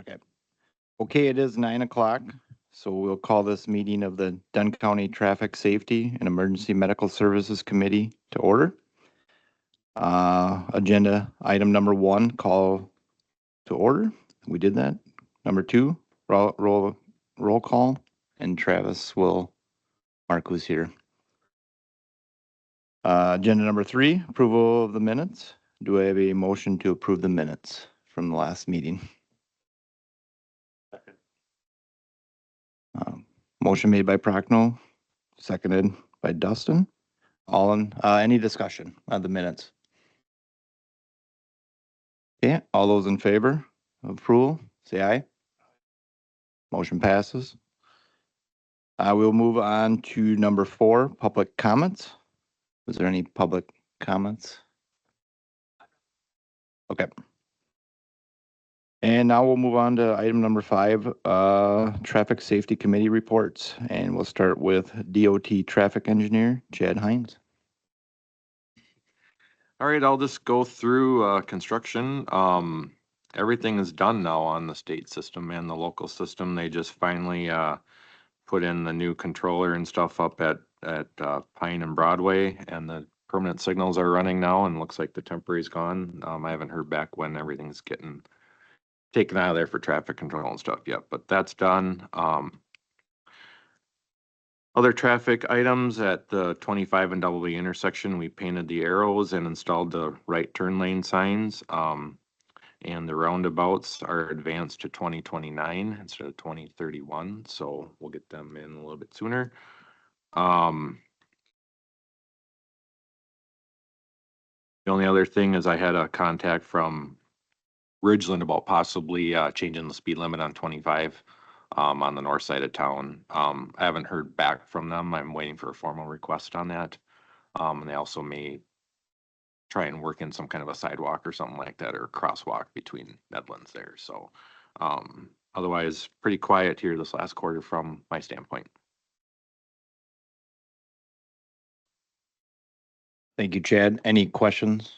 Okay. Okay, it is 9 o'clock, so we'll call this meeting of the Dunn County Traffic Safety and Emergency Medical Services Committee to order. Agenda item number 1, call to order. We did that. Number 2, roll call, and Travis will mark who's here. Agenda number 3, approval of the minutes. Do I have a motion to approve the minutes from the last meeting? Motion made by Prochnow, seconded by Dustin. Any discussion on the minutes? Okay, all those in favor of approval, say aye. Motion passes. We'll move on to number 4, public comments. Was there any public comments? Okay. And now we'll move on to item number 5, Traffic Safety Committee reports. And we'll start with DOT Traffic Engineer, Chad Hines. All right, I'll just go through construction. Everything is done now on the state system and the local system. They just finally put in the new controller and stuff up at Pine and Broadway, and the permanent signals are running now, and looks like the temporary's gone. I haven't heard back when everything's getting taken out of there for traffic control and stuff yet, but that's done. Other traffic items at the 25 and Double B intersection, we painted the arrows and installed the right turn lane signs. And the roundabouts are advanced to 2029 instead of 2031, so we'll get them in a little bit sooner. The only other thing is I had a contact from Ridgeland about possibly changing the speed limit on 25 on the north side of town. I haven't heard back from them. I'm waiting for a formal request on that. And they also may try and work in some kind of a sidewalk or something like that, or a crosswalk between Nedlands there. So otherwise, pretty quiet here this last quarter from my standpoint. Thank you, Chad. Any questions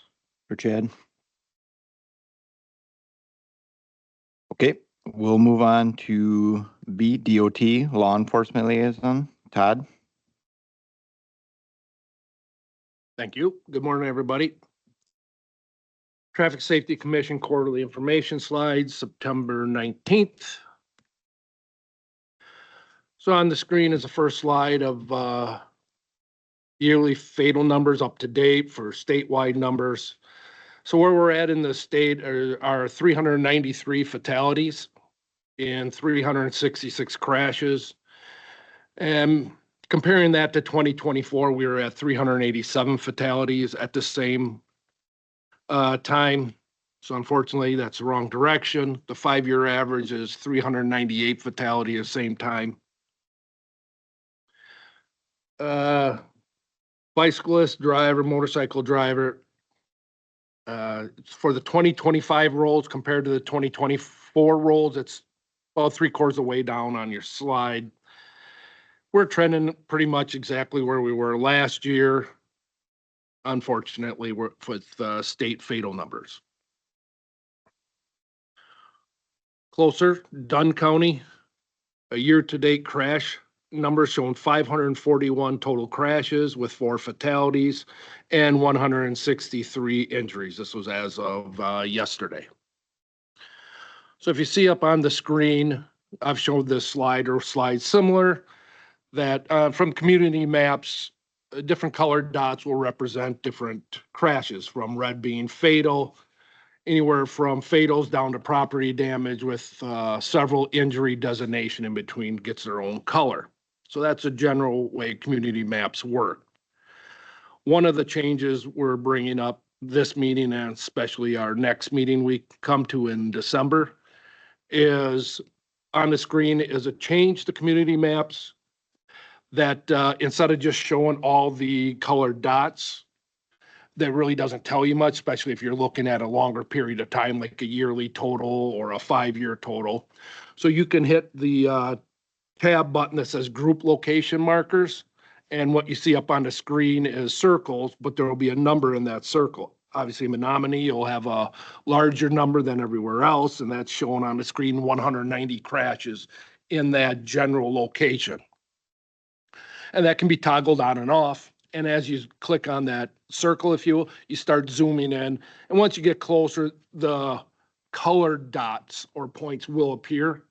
for Chad? Okay, we'll move on to B, DOT, Law Enforcement Liaison, Todd. Thank you. Good morning, everybody. Traffic Safety Commission quarterly information slides, September 19th. So on the screen is the first slide of yearly fatal numbers up to date for statewide numbers. So where we're at in the state are 393 fatalities and 366 crashes. And comparing that to 2024, we were at 387 fatalities at the same time. So unfortunately, that's the wrong direction. The 5-year average is 398 fatalities at the same time. Bicyclist driver, motorcycle driver, for the 2025 rolls compared to the 2024 rolls, it's about 3/4 of the way down on your slide. We're trending pretty much exactly where we were last year. Unfortunately, with state fatal numbers. Closer, Dunn County, a year-to-date crash number showing 541 total crashes with 4 fatalities and 163 injuries. This was as of yesterday. So if you see up on the screen, I've showed this slide or slides similar that from community maps, different colored dots will represent different crashes, from red being fatal, anywhere from fatals down to property damage with several injury designation in between gets their own color. So that's a general way community maps work. One of the changes we're bringing up this meeting, and especially our next meeting we come to in December, is on the screen is a change to community maps that instead of just showing all the colored dots, that really doesn't tell you much, especially if you're looking at a longer period of time, like a yearly total or a 5-year total. So you can hit the tab button that says group location markers. And what you see up on the screen is circles, but there will be a number in that circle. obviously Menominee, you'll have a larger number than everywhere else, and that's shown on the screen, 190 crashes in that general location. And that can be toggled on and off. And as you click on that circle, if you will, you start zooming in. And once you get closer, the colored dots or points will appear.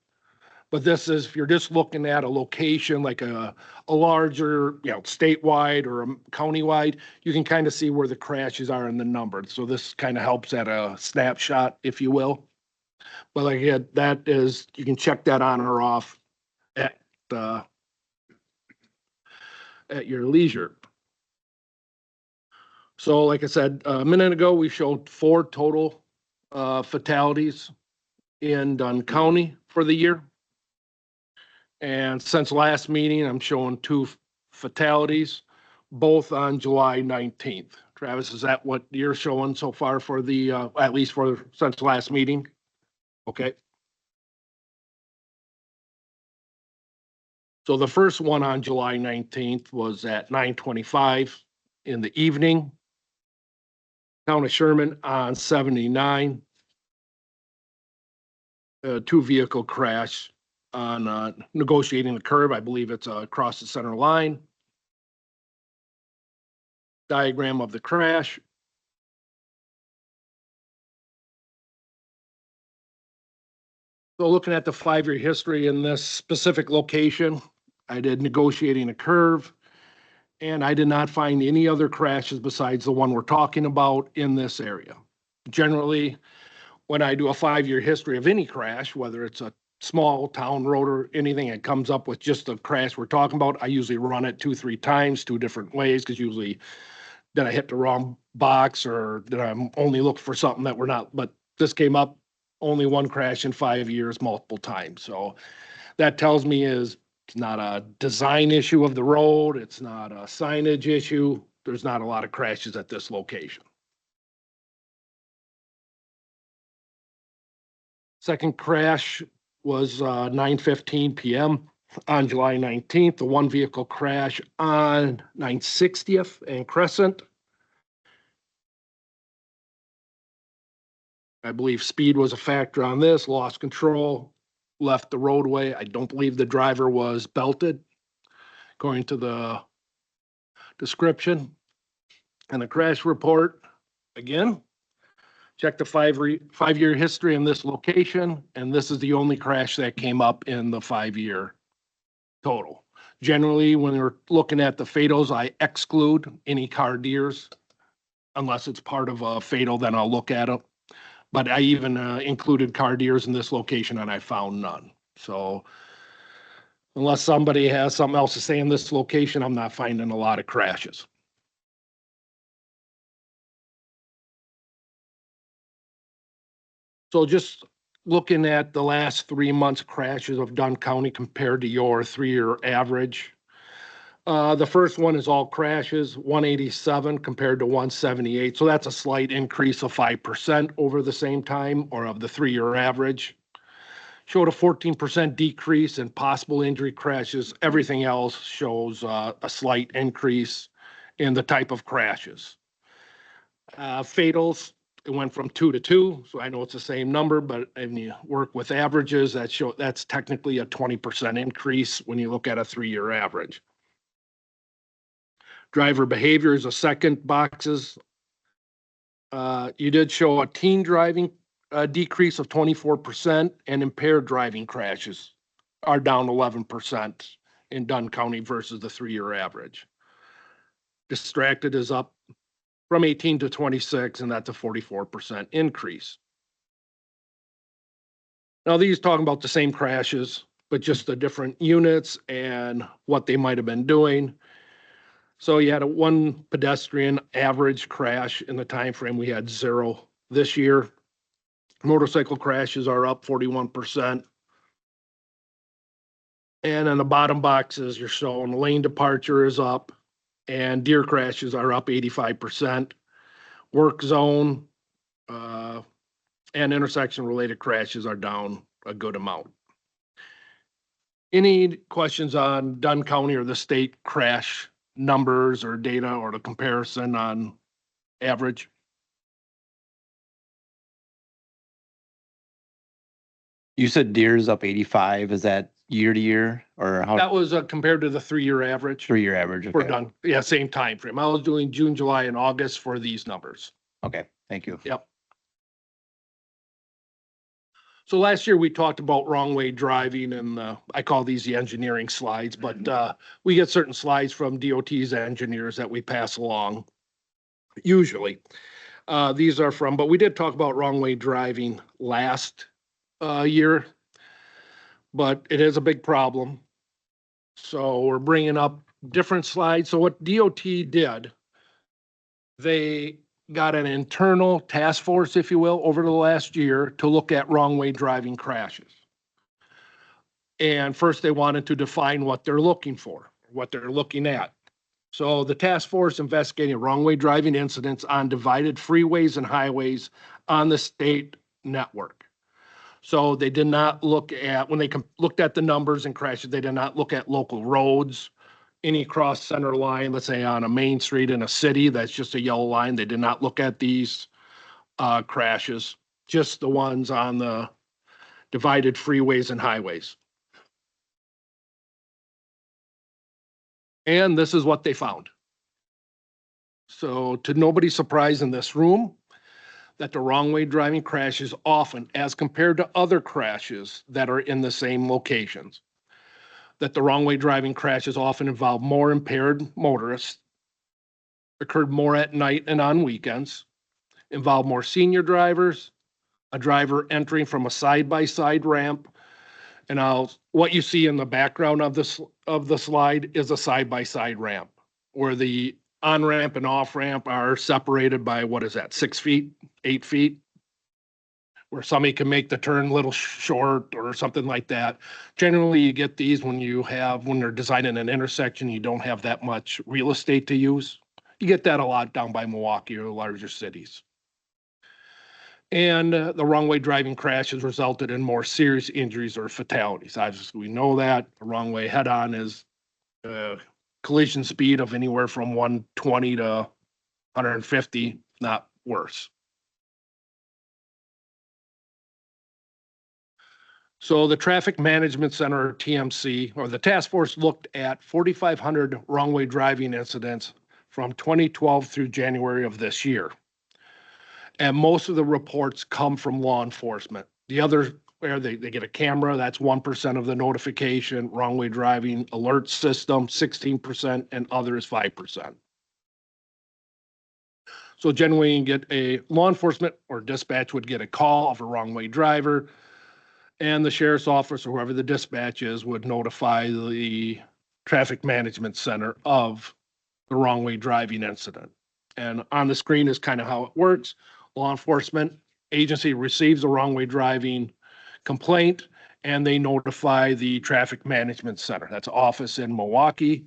But this is, if you're just looking at a location like a larger, statewide or a countywide, you can kind of see where the crashes are in the number. So this kind of helps at a snapshot, if you will. But like I said, that is, you can check that on or off at your leisure. So like I said, a minute ago, we showed 4 total fatalities in Dunn County for the year. And since last meeting, I'm showing 2 fatalities, both on July 19th. Travis, is that what you're showing so far for the, at least for since last meeting? Okay. So the first one on July 19th was at 9:25 in the evening. Town of Sherman on 79. 2-vehicle crash on negotiating the curve. I believe it's across the center line. Diagram of the crash. So looking at the 5-year history in this specific location, I did negotiating a curve, and I did not find any other crashes besides the one we're talking about in this area. Generally, when I do a 5-year history of any crash, whether it's a small town road or anything, it comes up with just the crash we're talking about. I usually run it 2-3 times, 2 different ways, because usually did I hit the wrong box or did I only look for something that we're not, but this came up only 1 crash in 5 years, multiple times. So that tells me is it's not a design issue of the road. It's not a signage issue. There's not a lot of crashes at this location. Second crash was 9:15 p.m. on July 19th, the 1-vehicle crash on 960th and Crescent. I believe speed was a factor on this, lost control, left the roadway. I don't believe the driver was belted, according to the description. And the crash report, again, check the 5-year history in this location, and this is the only crash that came up in the 5-year total. Generally, when we're looking at the fatals, I exclude any car deers. Unless it's part of a fatal, then I'll look at them. But I even included car deers in this location, and I found none. So unless somebody has something else to say in this location, I'm not finding a lot of crashes. So just looking at the last 3 months crashes of Dunn County compared to your 3-year average. The first one is all crashes, 187 compared to 178. So that's a slight increase of 5% over the same time, or of the 3-year average. Showed a 14% decrease in possible injury crashes. Everything else shows a slight increase in the type of crashes. Fatals, it went from 2 to 2, so I know it's the same number, but when you work with averages, that's technically a 20% increase when you look at a 3-year average. Driver behavior is a second boxes. You did show a teen driving decrease of 24%, and impaired driving crashes are down 11% in Dunn County versus the 3-year average. Distracted is up from 18 to 26, and that's a 44% increase. Now, these talking about the same crashes, but just the different units and what they might have been doing. So you had a 1 pedestrian average crash in the time frame. We had 0 this year. Motorcycle crashes are up 41%. And in the bottom boxes, you're showing lane departure is up, and deer crashes are up 85%. Work zone and intersection related crashes are down a good amount. Any questions on Dunn County or the state crash numbers or data or the comparison on average? You said Deere's up 85. Is that year to year or how? That was compared to the 3-year average. 3-year average? We're Okay. done. Yeah, same time frame. I was doing June, July, and August for these numbers. Okay, thank you. Yep. So last year we talked about wrong way driving and I call these the engineering slides, but we get certain slides from DOT's engineers that we pass along. Usually, these are from, but we did talk about wrong way driving last year, but it is a big problem. So we're bringing up different slides. So what DOT did, they got an internal task force, if you will, over the last year to look at wrong way driving crashes. And first they wanted to define what they're looking for, what they're looking at. So the task force investigating wrong way driving incidents on divided freeways and highways on the state network. So they did not look at, when they looked at the numbers and crashes, they did not look at local roads, any cross center line, let's say on a main street in a city, that's just a yellow line. They did not look at these crashes, just the ones on the divided freeways and highways. And this is what they found. So to nobody's surprise in this room, that the wrong way driving crashes often, as compared to other crashes that are in the same locations, that the wrong way driving crashes often involve more impaired motorists, occurred more at night and on weekends, involve more senior drivers, a driver entering from a side-by-side ramp. And what you see in the background of the slide is a side-by-side ramp where the on-ramp and off-ramp are separated by, what is that, 6 feet, 8 feet? Where somebody can make the turn a little short or something like that. Generally, you get these when they're designing an intersection, you don't have that much real estate to use. You get that a lot down by Milwaukee or larger cities. And the wrong way driving crashes resulted in more serious injuries or fatalities. Obviously, we know that the wrong way head on is collision speed of anywhere from 120 to 150, not worse. So the Traffic Management Center, or TMC, or the task force looked at 4,500 wrong way driving incidents from 2012 through January of this year. And most of the reports come from law enforcement. The others, where they get a camera, that's 1% of the notification, wrong way driving alert system, 16%, and others 5%. So generally you get a law enforcement or dispatch would get a call of a wrong way driver, and the sheriff's office or whoever the dispatch is would notify the Traffic Management Center of the wrong way driving incident. And on the screen is kind of how it works. Law enforcement agency receives a wrong way driving complaint and they notify the Traffic Management Center. That's office in Milwaukee.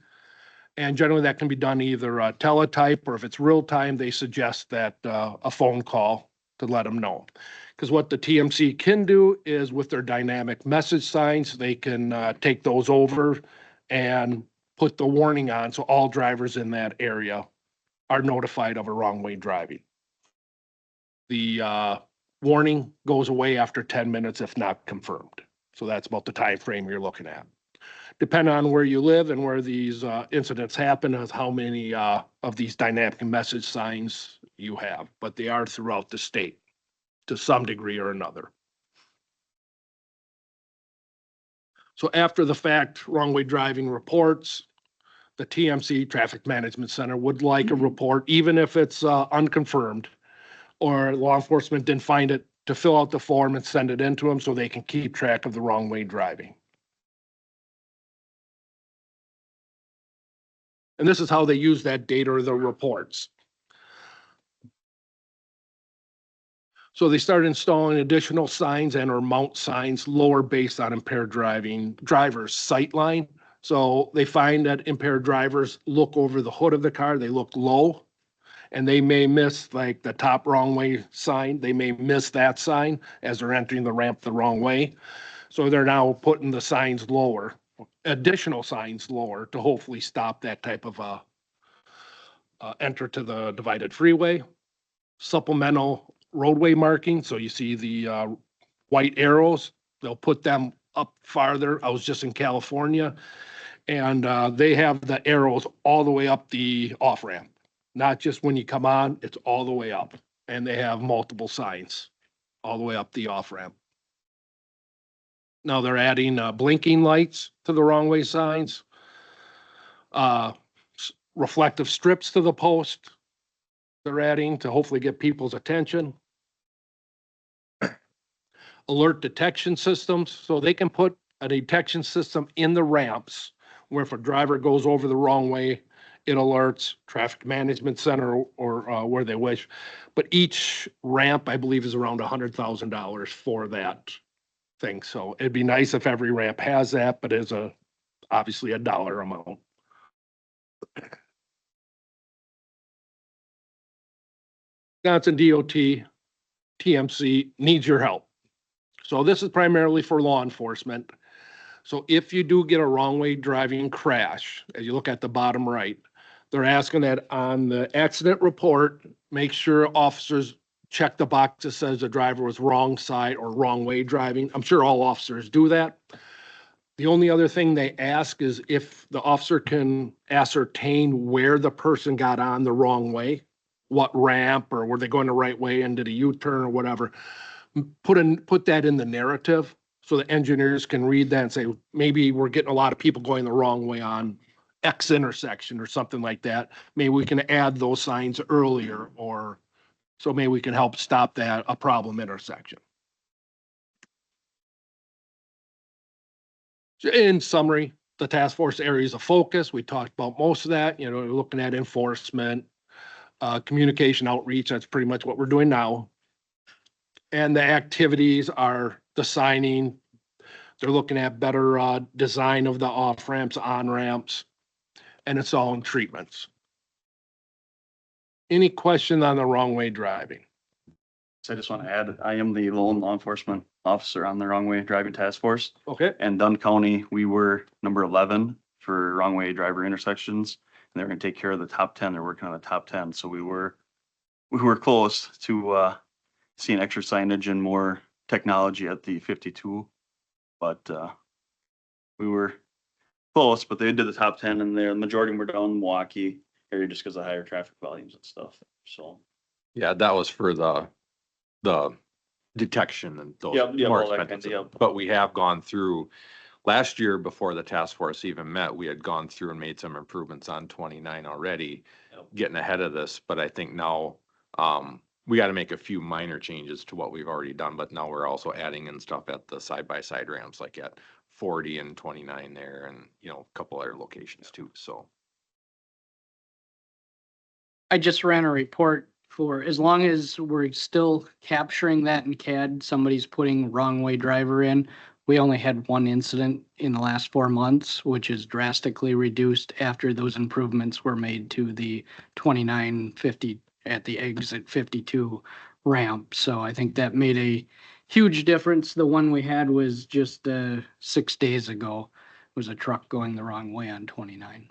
And generally that can be done either teletype, or if it's real time, they suggest that a phone call to let them know. Because what the TMC can do is with their dynamic message signs, they can take those over and put the warning on so all drivers in that area are notified of a wrong way driving. The warning goes away after 10 minutes if not confirmed. So that's about the time frame you're looking at. Depending on where you live and where these incidents happen is how many of these dynamic message signs you have, but they are throughout the state to some degree or another. So after the fact, wrong way driving reports, the TMC Traffic Management Center would like a report, even if it's unconfirmed, or law enforcement didn't find it, to fill out the form and send it in to them so they can keep track of the wrong way driving. And this is how they use that data or the reports. So they started installing additional signs and or mount signs lower based on impaired driver's sight line. So they find that impaired drivers look over the hood of the car, they look low, and they may miss like the top wrong way sign. They may miss that sign as they're entering the ramp the wrong way. So they're now putting the signs lower, additional signs lower to hopefully stop that type of enter to the divided freeway. Supplemental roadway marking. So you see the white arrows. They'll put them up farther. I was just in California, and they have the arrows all the way up the off-ramp. Not just when you come on, it's all the way up. And they have multiple signs all the way up the off-ramp. Now they're adding blinking lights to the wrong way signs, reflective strips to the post. They're adding to hopefully get people's attention. Alert detection systems, so they can put a detection system in the ramps where if a driver goes over the wrong way, it alerts traffic management center or where they wish. But each ramp, I believe, is around $100,000 for that thing. So it'd be nice if every ramp has that, but it's obviously a dollar amount. Wisconsin DOT, TMC needs your help. So this is primarily for law enforcement. So if you do get a wrong way driving crash, as you look at the bottom right, they're asking that on the accident report, make sure officers check the box that says the driver was wrong side or wrong way driving. I'm sure all officers do that. The only other thing they ask is if the officer can ascertain where the person got on the wrong way, what ramp, or were they going the right way and did a U-turn or whatever. Put that in the narrative so the engineers can read that and say, maybe we're getting a lot of people going the wrong way on X intersection or something like that. Maybe we can add those signs earlier, or so maybe we can help stop that, a problem intersection. In summary, the task force areas of focus, we talked about most of that, looking at enforcement, communication outreach, that's pretty much what we're doing now. And the activities are the signing. They're looking at better design of the off ramps, on ramps, and installing treatments. Any question on the wrong way driving? So I just want to add, I am the lone law enforcement officer on the wrong way driving task force. Okay. And Dunn County, we were number 11 for wrong way driver intersections. And they're going to take care of the top 10. They're working on the top 10. So we were close to seeing extra signage and more technology at the 52. But we were close, but they did the top 10, and the majority were down in Milwaukee area just because of higher traffic volumes and stuff. So Yeah, that was for the detection and those Yep, more all that expensive. kind of, yep. But we have gone through, last year before the task force even met, we had gone through and made some improvements on 29 already, Yep. getting ahead of this. But I think now we got to make a few minor changes to what we've already done. But now we're also adding in stuff at the side-by-side ramps, like at 40 and 29 there, and a couple other locations too. So I just ran a report for, as long as we're still capturing that in CAD, somebody's putting wrong way driver in. We only had one incident in the last 4 months, which is drastically reduced after those improvements were made to the 2950 at the exit 52 ramp. So I think that made a huge difference. The one we had was just 6 days ago, was a truck going the wrong way on 29.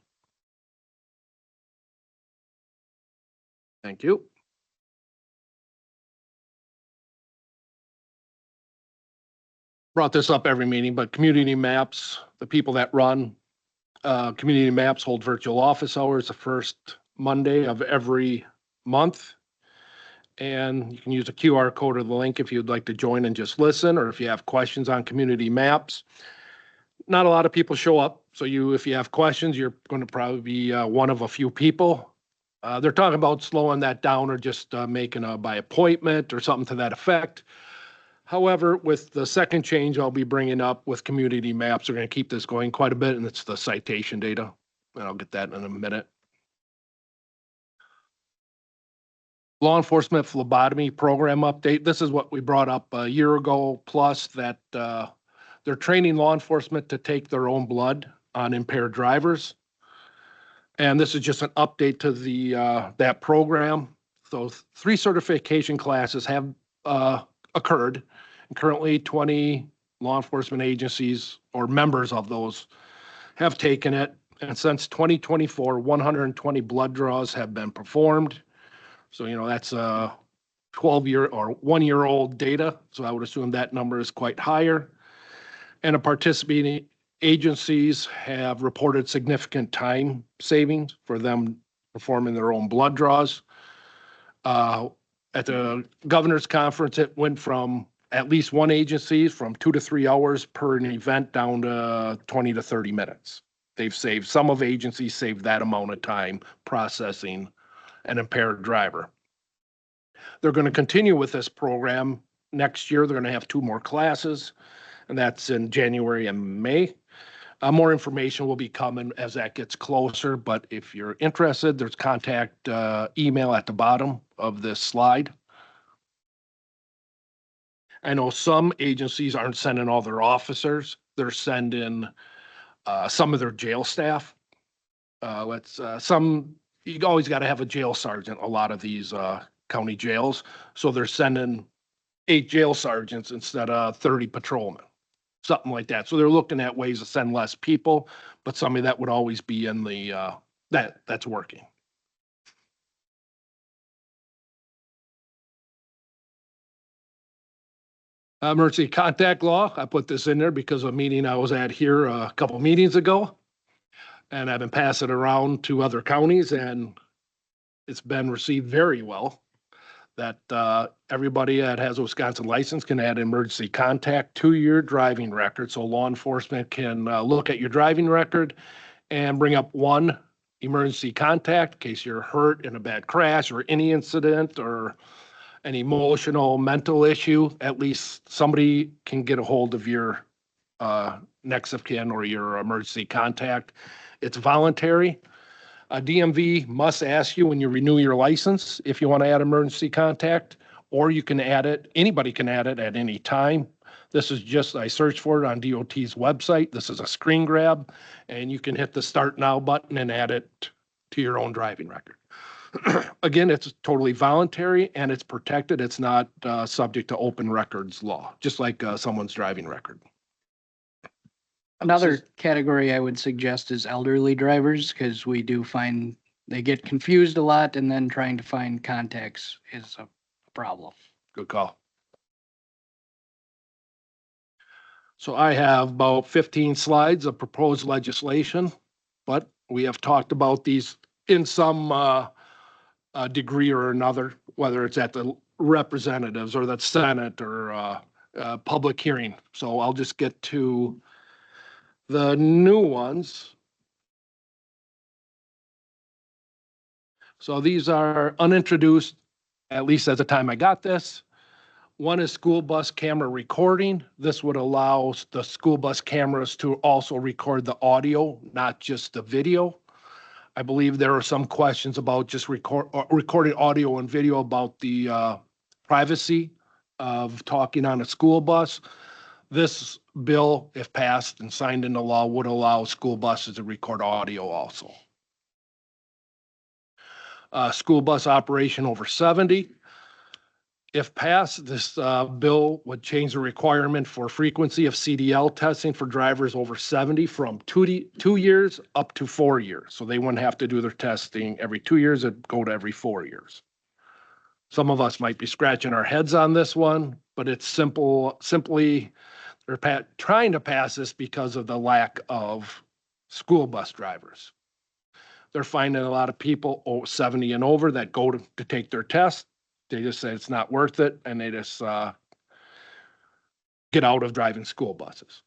Thank you. Brought this up every meeting, but community maps, the people that run community maps hold virtual office hours the first Monday of every month. And you can use a QR code or the link if you'd like to join and just listen, or if you have questions on community maps. Not a lot of people show up. So if you have questions, you're going to probably be one of a few people. They're talking about slowing that down or just making a by appointment or something to that effect. However, with the second change I'll be bringing up with community maps, we're going to keep this going quite a bit, and it's the citation data. And I'll get that in a minute. Law enforcement phlebotomy program update. This is what we brought up a year ago, plus that they're training law enforcement to take their own blood on impaired drivers. And this is just an update to that program. So 3 certification classes have occurred. And currently 20 law enforcement agencies or members of those have taken it. And since 2024, 120 blood draws have been performed. So, that's 12-year or 1-year-old data. So I would assume that number is quite higher. And the participating agencies have reported significant time savings for them performing their own blood draws. At the governor's conference, it went from at least one agency from 2 to 3 hours per an event down to 20 to 30 minutes. They've saved, some of agencies saved that amount of time processing an impaired driver. They're going to continue with this program next year. They're going to have 2 more classes, and that's in January and May. More information will be coming as that gets closer, but if you're interested, there's contact email at the bottom of this slide. I know some agencies aren't sending all their officers. They're sending some of their jail staff. You always got to have a jail sergeant, a lot of these county jails. So they're sending 8 jail sergeants instead of 30 patrolmen, something like that. So they're looking at ways to send less people, but somebody that would always be in the, that's working. Emergency contact law, I put this in there because of a meeting I was at here a couple meetings ago. And I've been passing it around to other counties, and it's been received very well. That everybody that has a Wisconsin license can add emergency contact to your driving record. So law enforcement can look at your driving record and bring up one emergency contact in case you're hurt in a bad crash or any incident or an emotional, mental issue. At least somebody can get a hold of your next of kin or your emergency contact. It's voluntary. A DMV must ask you when you renew your license if you want to add emergency contact, or you can add it, anybody can add it at any time. This is just, I searched for it on DOT's website. This is a screen grab, and you can hit the Start Now button and add it to your own driving record. Again, it's totally voluntary and it's protected. It's not subject to open records law, just like someone's driving record. Another category I would suggest is elderly drivers, because we do find they get confused a lot, and then trying to find contacts is a problem. Good call. So I have about 15 slides of proposed legislation, but we have talked about these in some degree or another, whether it's at the representatives or the Senate or public hearing. So I'll just get to the new ones. So these are unintroduced, at least at the time I got this. One is school bus camera recording. This would allow the school bus cameras to also record the audio, not just the video. I believe there are some questions about just recording audio and video about the privacy of talking on a school bus. This bill, if passed and signed into law, would allow school buses to record audio also. School bus operation over 70. If passed, this bill would change the requirement for frequency of CDL testing for drivers over 70 from 2 years up to 4 years. So they wouldn't have to do their testing every 2 years, it'd go to every 4 years. Some of us might be scratching our heads on this one, but it's simply they're trying to pass this because of the lack of school bus drivers. They're finding a lot of people 70 and over that go to take their test. They just say it's not worth it, and they just get out of driving school buses.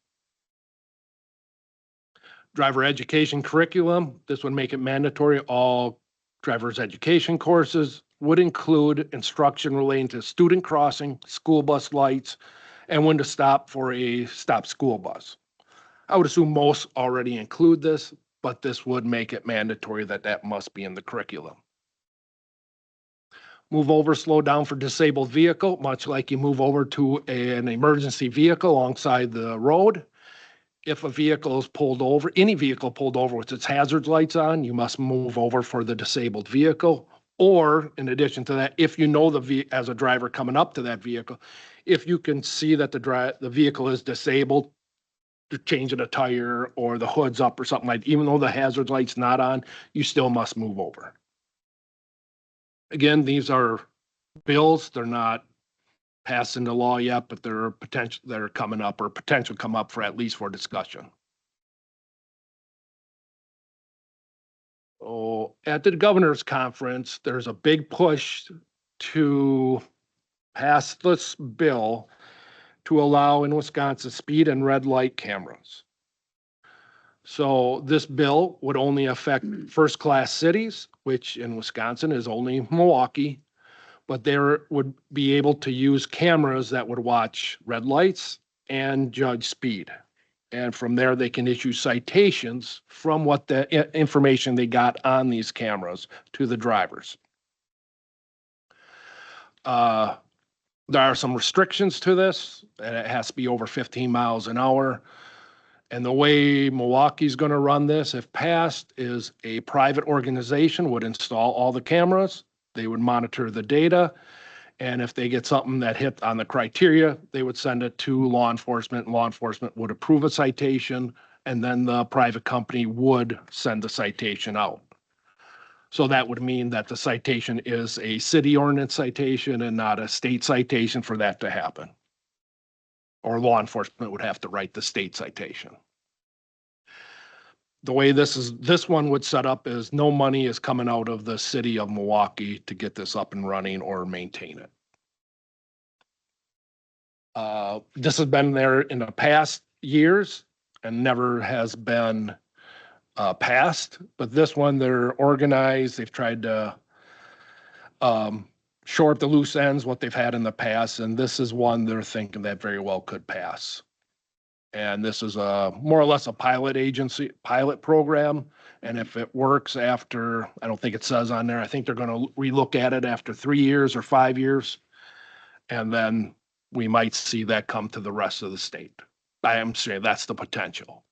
Driver education curriculum, this would make it mandatory. All driver's education courses would include instruction relating to student crossing, school bus lights, and when to stop for a stop school bus. I would assume most already include this, but this would make it mandatory that must be in the curriculum. Move over, slow down for disabled vehicle, much like you move over to an emergency vehicle alongside the road. If a vehicle is pulled over, any vehicle pulled over with its hazard lights on, you must move over for the disabled vehicle. Or in addition to that, if you know as a driver coming up to that vehicle, if you can see that the vehicle is disabled, changing a tire or the hood's up or something like that, even though the hazard light's not on, you still must move over. Again, these are bills. They're not passed into law yet, but there are potential that are coming up or potential come up for at least for discussion. Oh, at the governor's conference, there's a big push to pass this bill to allow in Wisconsin speed and red light cameras. So this bill would only affect first-class cities, which in Wisconsin is only Milwaukee, but they would be able to use cameras that would watch red lights and judge speed. And from there, they can issue citations from what the information they got on these cameras to the drivers. There are some restrictions to this, and it has to be over 15 miles an hour. And the way Milwaukee's going to run this, if passed, is a private organization would install all the cameras. They would monitor the data. And if they get something that hit on the criteria, they would send it to law enforcement. Law enforcement would approve a citation, and then the private company would send the citation out. So that would mean that the citation is a city ordinance citation and not a state citation for that to happen. Or law enforcement would have to write the state citation. The way this one would set up is no money is coming out of the city of Milwaukee to get this up and running or maintain it. This has been there in the past years and never has been passed, but this one they're organized. They've tried to shore up the loose ends, what they've had in the past, and this is one they're thinking that very well could pass. And this is more or less a pilot program. And if it works after, I don't think it says on there, I think they're going to relook at it after 3 years or 5 years. And then we might see that come to the rest of the state. I am saying that's the potential.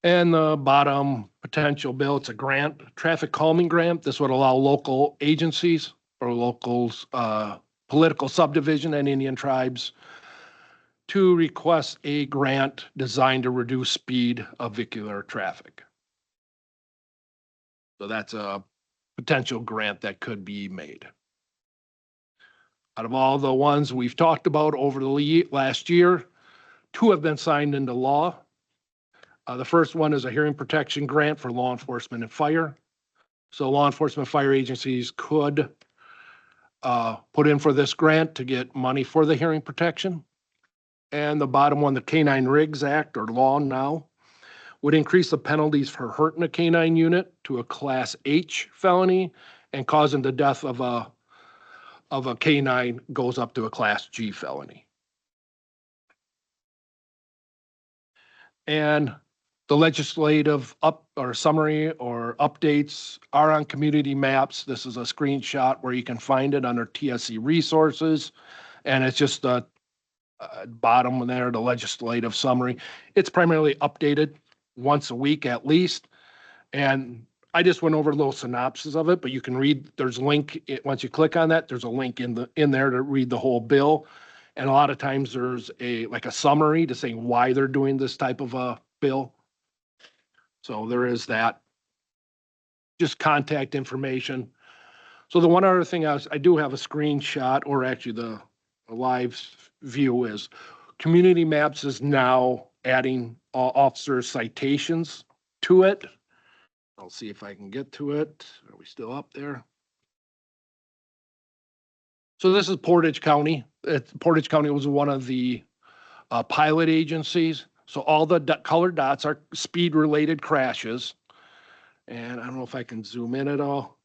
And the bottom potential bill, it's a grant, traffic calming grant. This would allow local agencies or locals, political subdivision and Indian tribes to request a grant designed to reduce speed of vehicular traffic. So that's a potential grant that could be made. Out of all the ones we've talked about over the last year, 2 have been signed into law. The first one is a hearing protection grant for law enforcement and fire. So law enforcement fire agencies could put in for this grant to get money for the hearing protection. And the bottom one, the Canine Rigs Act or law now, would increase the penalties for hurting a canine unit to a Class H felony and causing the death of a canine goes up to a Class G felony. And the legislative summary or updates are on community maps. This is a screenshot where you can find it under TSC resources. And it's just a bottom there, the legislative summary. It's primarily updated once a week at least. And I just went over a little synopsis of it, but you can read, there's a link, once you click on that, there's a link in there to read the whole bill. And a lot of times there's a summary to say why they're doing this type of a bill. So there is that. Just contact information. So the one other thing I do have a screenshot, or actually the live view is Community Maps is now adding officer citations to it. I'll see if I can get to it. Are we still up there? So this is Portage County. Portage County was one of the pilot agencies. So all the colored dots are speed-related crashes. And I don't know if I can zoom in at all.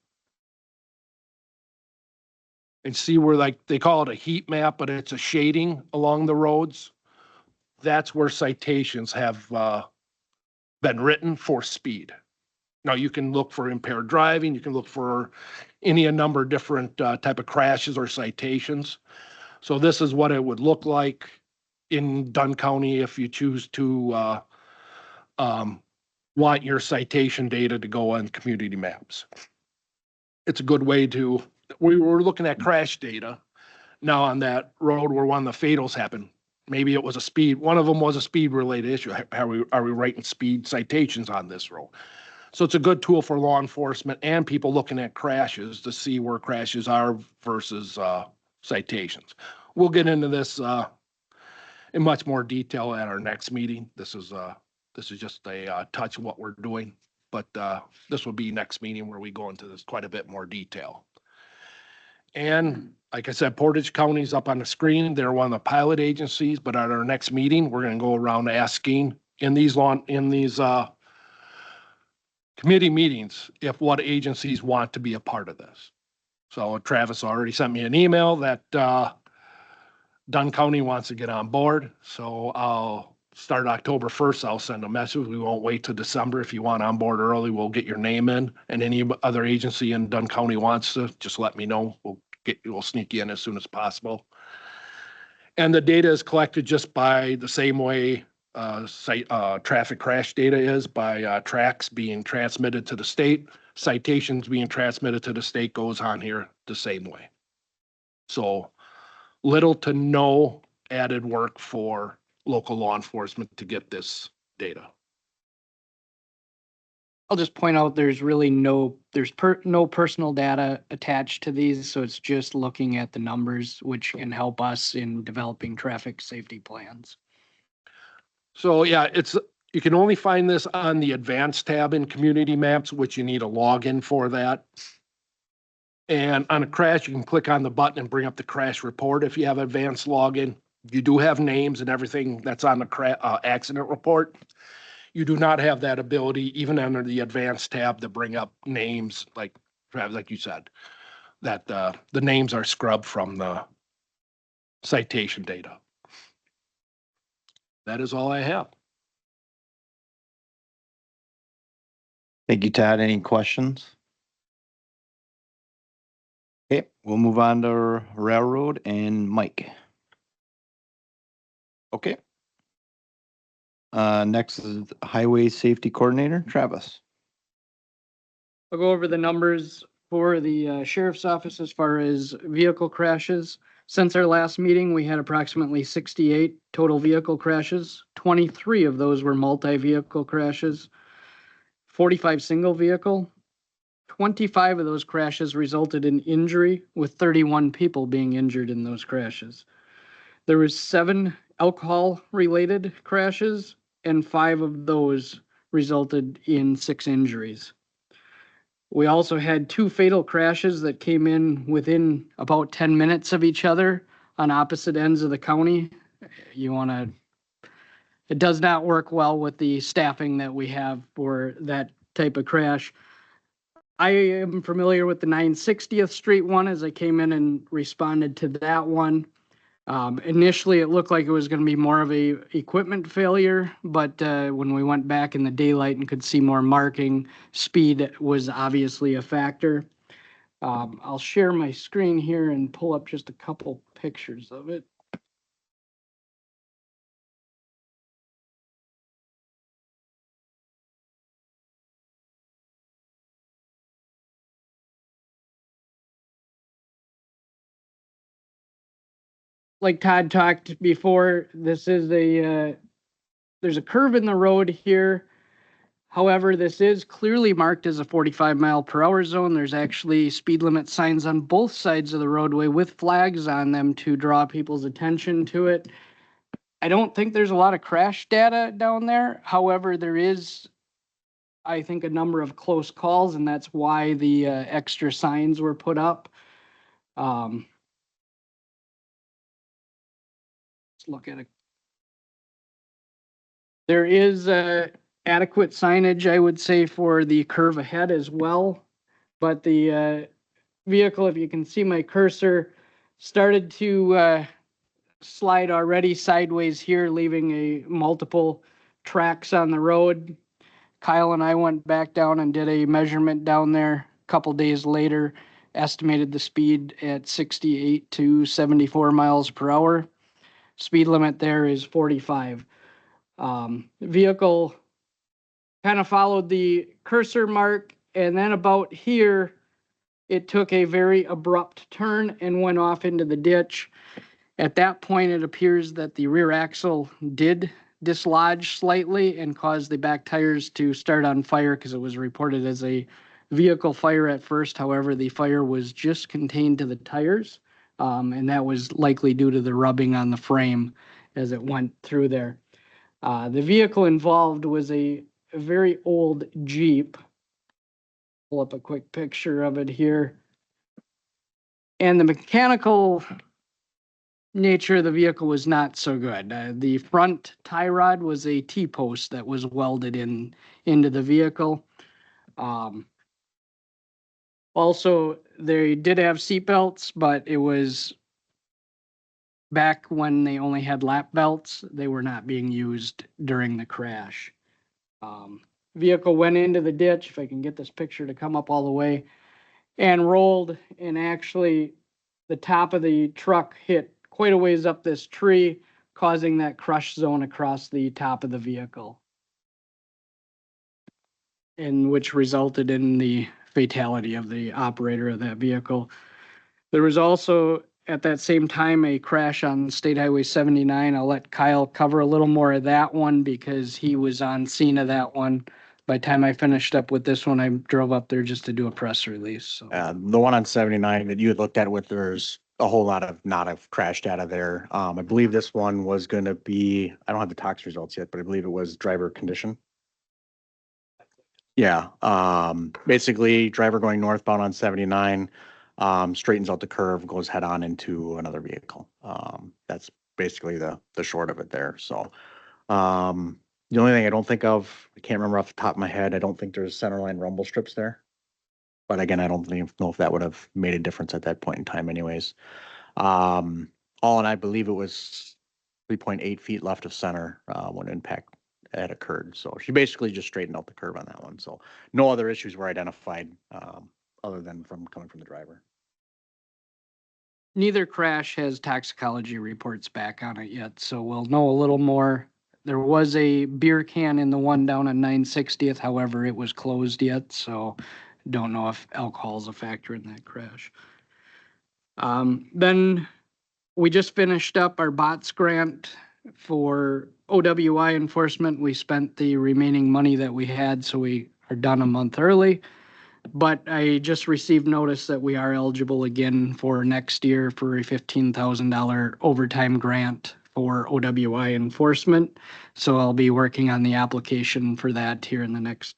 And see where they call it a heat map, but it's a shading along the roads. That's where citations have been written for speed. Now you can look for impaired driving. You can look for a number of different type of crashes or citations. So this is what it would look like in Dunn County if you choose to want your citation data to go on community maps. It's a good way to, we were looking at crash data now on that road where one of the fatals happened. Maybe it was a speed, one of them was a speed related issue. Are we writing speed citations on this road? So it's a good tool for law enforcement and people looking at crashes to see where crashes are versus citations. We'll get into this in much more detail at our next meeting. This is just a touch of what we're doing, but this will be next meeting where we go into this quite a bit more detail. And like I said, Portage County's up on the screen. They're one of the pilot agencies, but at our next meeting, we're gonna go around asking in these committee meetings if what agencies want to be a part of this. So Travis already sent me an email that Dunn County wants to get on board. So I'll start October 1st. I'll send a message. We won't wait till December. If you want on board early, we'll get your name in. And any other agency in Dunn County wants to, just let me know. We'll sneak you in as soon as possible. And the data is collected just by the same way traffic crash data is, by tracks being transmitted to the state, citations being transmitted to the state, goes on here the same way. So little to no added work for local law enforcement to get this data. I'll just point out there's really no personal data attached to these, so it's just looking at the numbers, which can help us in developing traffic safety plans. So yeah, you can only find this on the advanced tab in community maps, which you need a login for that. And on a crash, you can click on the button and bring up the crash report. If you have advanced login, you do have names and everything that's on the accident report. You do not have that ability, even under the advanced tab, to bring up names, like you said, that the names are scrubbed from the citation data. That is all I have. Thank you, Todd. Any questions? Okay, we'll move on to railroad and Mike. Okay. Next is highway safety coordinator, Travis. I'll go over the numbers for the sheriff's office as far as vehicle crashes. Since our last meeting, we had approximately 68 total vehicle crashes. 23 of those were multi-vehicle crashes, 45 single vehicle. 25 of those crashes resulted in injury, with 31 people being injured in those crashes. There was 7 alcohol-related crashes, and 5 of those resulted in 6 injuries. We also had 2 fatal crashes that came in within about 10 minutes of each other on opposite ends of the county. It does not work well with the staffing that we have for that type of crash. I am familiar with the 960th Street one, as I came in and responded to that one. Initially, it looked like it was going to be more of a equipment failure, but when we went back in the daylight and could see more marking, speed was obviously a factor. I'll share my screen here and pull up just a couple pictures of it. Like Todd talked before, there's a curve in the road here. However, this is clearly marked as a 45-mile-per-hour zone. There's actually speed limit signs on both sides of the roadway with flags on them to draw people's attention to it. I don't think there's a lot of crash data down there. However, there is, I think, a number of close calls, and that's why the extra signs were put up. Let's look at it. There is adequate signage, I would say, for the curve ahead as well. But the vehicle, if you can see my cursor, started to slide already sideways here, leaving multiple tracks on the road. Kyle and I went back down and did a measurement down there a couple days later, estimated the speed at 68 to 74 miles per hour. Speed limit there is 45. Vehicle kind of followed the cursor mark, and then about here, it took a very abrupt turn and went off into the ditch. At that point, it appears that the rear axle did dislodge slightly and caused the back tires to start on fire, because it was reported as a vehicle fire at first. However, the fire was just contained to the tires. And that was likely due to the rubbing on the frame as it went through there. The vehicle involved was a very old Jeep. Pull up a quick picture of it here. And the mechanical nature of the vehicle was not so good. The front tie rod was a T-post that was welded into the vehicle. Also, they did have seat belts, but it was back when they only had lap belts. They were not being used during the crash. Vehicle went into the ditch, if I can get this picture to come up all the way, and rolled, and actually the top of the truck hit quite a ways up this tree, causing that crush zone across the top of the vehicle, and which resulted in the fatality of the operator of that vehicle. There was also, at that same time, a crash on State Highway 79. I'll let Kyle cover a little more of that one because he was on scene of that one. By the time I finished up with this one, I drove up there just to do a press release. So The one on 79 that you had looked at with, there's a whole lot of not of crash data there. I believe this one was going to be, I don't have the tox results yet, but I believe it was driver condition. Yeah, basically driver going northbound on 79, straightens out the curve, goes head on into another vehicle. That's basically the short of it there. So, the only thing I don't think of, I can't remember off the top of my head, I don't think there's centerline rumble strips there. But again, I don't know if that would have made a difference at that point in time anyways. All in, I believe it was 3.8 feet left of center when impact had occurred. So she basically just straightened out the curve on that one. So no other issues were identified other than from coming from the driver. neither crash has toxicology reports back on it yet, so we'll know a little more. There was a beer can in the one down on 960th, however, it was closed yet, so don't know if alcohol is a factor in that crash. Then we just finished up our BOTS grant for OWI enforcement. We spent the remaining money that we had, so we are done a month early. But I just received notice that we are eligible again for next year for a $15,000 overtime grant for OWI enforcement. So I'll be working on the application for that here in the next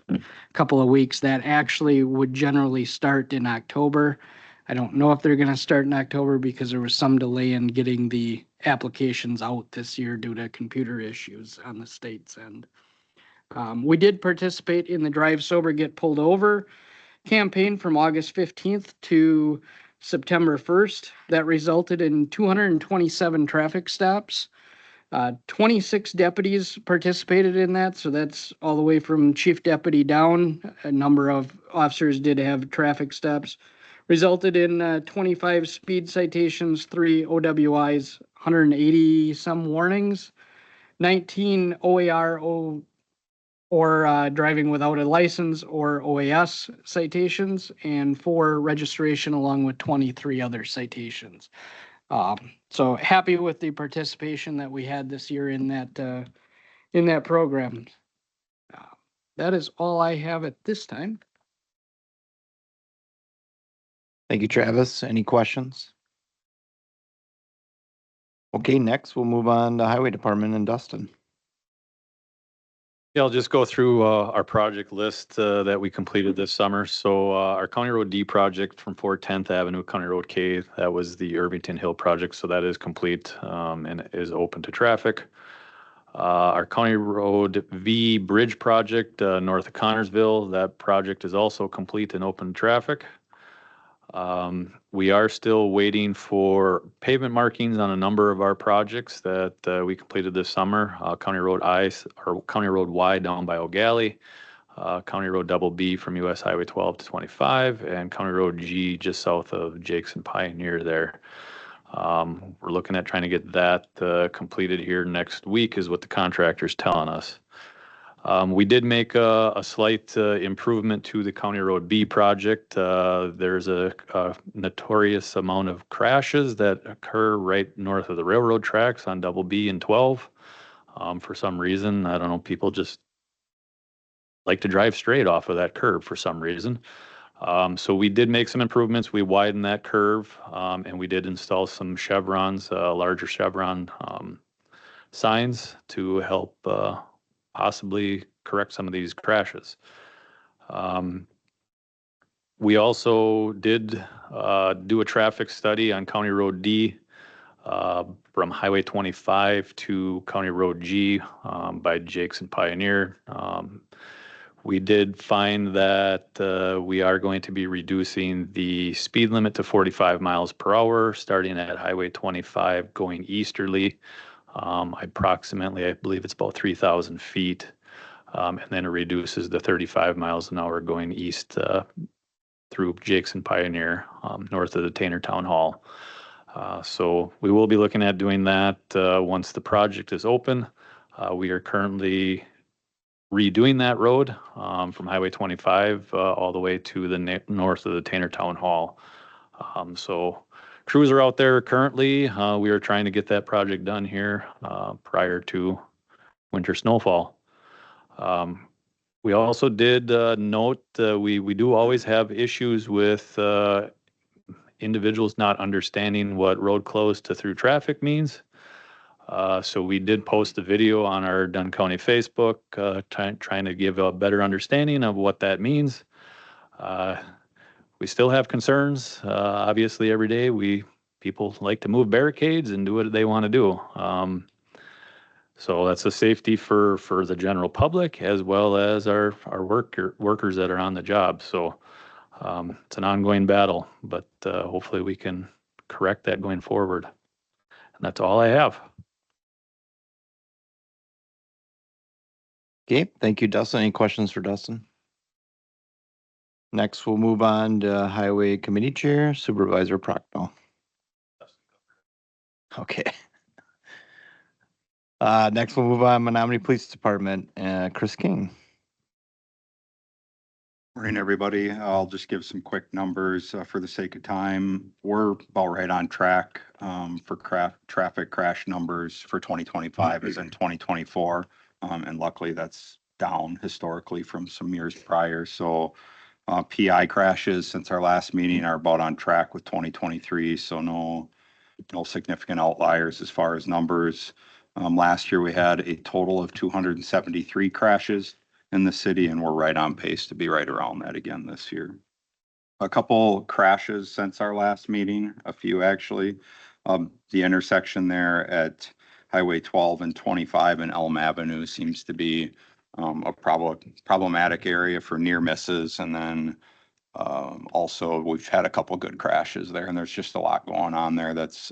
couple of weeks. That actually would generally start in October. I don't know if they're going to start in October because there was some delay in getting the applications out this year due to computer issues on the state's end. We did participate in the Drive Sober Get Pulled Over campaign from August 15th to September 1st. That resulted in 227 traffic stops. 26 deputies participated in that, so that's all the way from chief deputy down. A number of officers did have traffic stops. Resulted in 25 speed citations, 3 OWIs, 180 some warnings, 19 OAR or driving without a license or OAS citations, and 4 registration along with 23 other citations. So happy with the participation that we had this year in that program. That is all I have at this time. Thank you, Travis. Any questions? Okay, next we'll move on to Highway Department and Dustin. Yeah, I'll just go through our project list that we completed this summer. So our County Road D project from 410th Avenue, County Road K, that was the Irvington Hill project. So that is complete and is open to traffic. Our County Road V bridge project north of Connorsville, that project is also complete and open to traffic. We are still waiting for pavement markings on a number of our projects that we completed this summer. County Road I or County Road Y down by O'Galley, County Road Double B from US Highway 12 to 25, and County Road G just south of Jakes and Pioneer there. We're looking at trying to get that completed here next week is what the contractor's telling us. We did make a slight improvement to the County Road B project. There's a notorious amount of crashes that occur right north of the railroad tracks on Double B and 12. For some reason, I don't know, people just like to drive straight off of that curb for some reason. So we did make some improvements. We widened that curve, and we did install some chevrons, larger chevron signs to help possibly correct some of these crashes. We also did do a traffic study on County Road D from Highway 25 to County Road G by Jakes and Pioneer. We did find that we are going to be reducing the speed limit to 45 miles per hour, starting at Highway 25 going easterly. Approximately, I believe it's about 3,000 feet. And then it reduces to 35 miles an hour going east through Jakes and Pioneer, north of the Tainer Town Hall. So we will be looking at doing that once the project is open. We are currently redoing that road from Highway 25 all the way to the north of the Tainer Town Hall. So crews are out there currently. We are trying to get that project done here prior to winter snowfall. We also did note we do always have issues with individuals not understanding what road closed to through traffic means. So we did post a video on our Dunn County Facebook trying to give a better understanding of what that means. We still have concerns. Obviously, every day people like to move barricades and do what they want to do. So that's a safety for the general public as well as our workers that are on the job. So it's an ongoing battle, but hopefully we can correct that going forward. And that's all I have. Okay, thank you, Dustin. Any questions for Dustin? Next, we'll move on to Highway Committee Chair Supervisor Prochnow. Okay. Next, we'll move on Menominee Police Department, Chris King. Morning, everybody. I'll just give some quick numbers for the sake of time. We're about right on track for traffic crash numbers for 2025 as in 2024. And luckily that's down historically from some years prior. So PI crashes since our last meeting are about on track with 2023. So no significant outliers as far as numbers. Last year we had a total of 273 crashes in the city, and we're right on pace to be right around that again this year. A couple crashes since our last meeting, a few actually. The intersection there at Highway 12 and 25 and Elm Avenue seems to be a problematic area for near misses. And then also we've had a couple good crashes there, and there's just a lot going on there. That's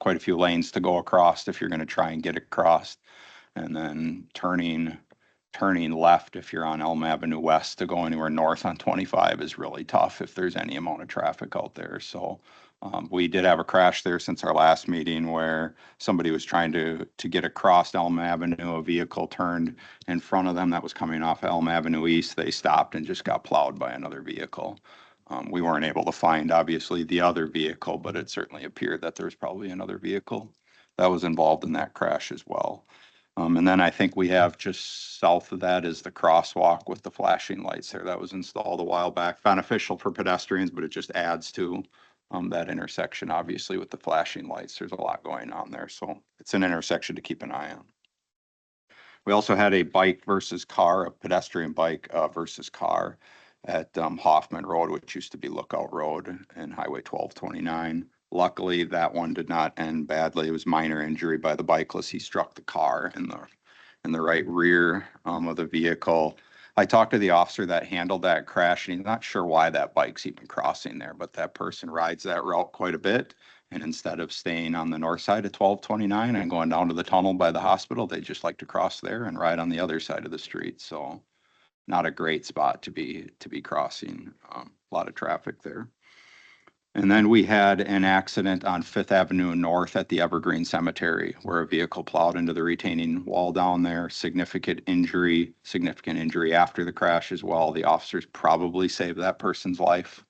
quite a few lanes to go across if you're going to try and get across. And then turning left if you're on Elm Avenue West to go anywhere north on 25 is really tough if there's any amount of traffic out there. So we did have a crash there since our last meeting where somebody was trying to get across Elm Avenue. A vehicle turned in front of them that was coming off Elm Avenue East. They stopped and just got plowed by another vehicle. We weren't able to find obviously the other vehicle, but it certainly appeared that there's probably another vehicle that was involved in that crash as well. And then I think we have just south of that is the crosswalk with the flashing lights there. That was installed a while back, beneficial for pedestrians, but it just adds to that intersection, obviously, with the flashing lights. There's a lot going on there. So it's an intersection to keep an eye on. We also had a bike versus car, a pedestrian bike versus car at Hoffman Road, which used to be Lookout Road, and Highway 1229. Luckily, that one did not end badly. It was minor injury by the bikeless. He struck the car in the right rear of the vehicle. I talked to the officer that handled that crash, and he's not sure why that bike's even crossing there, but that person rides that route quite a bit. And instead of staying on the north side of 1229 and going down to the tunnel by the hospital, they just like to cross there and ride on the other side of the street. So not a great spot to be crossing. A lot of traffic there. And then we had an accident on Fifth Avenue North at the Evergreen Cemetery where a vehicle plowed into the retaining wall down there. Significant injury after the crash as well. The officers probably saved that person's life.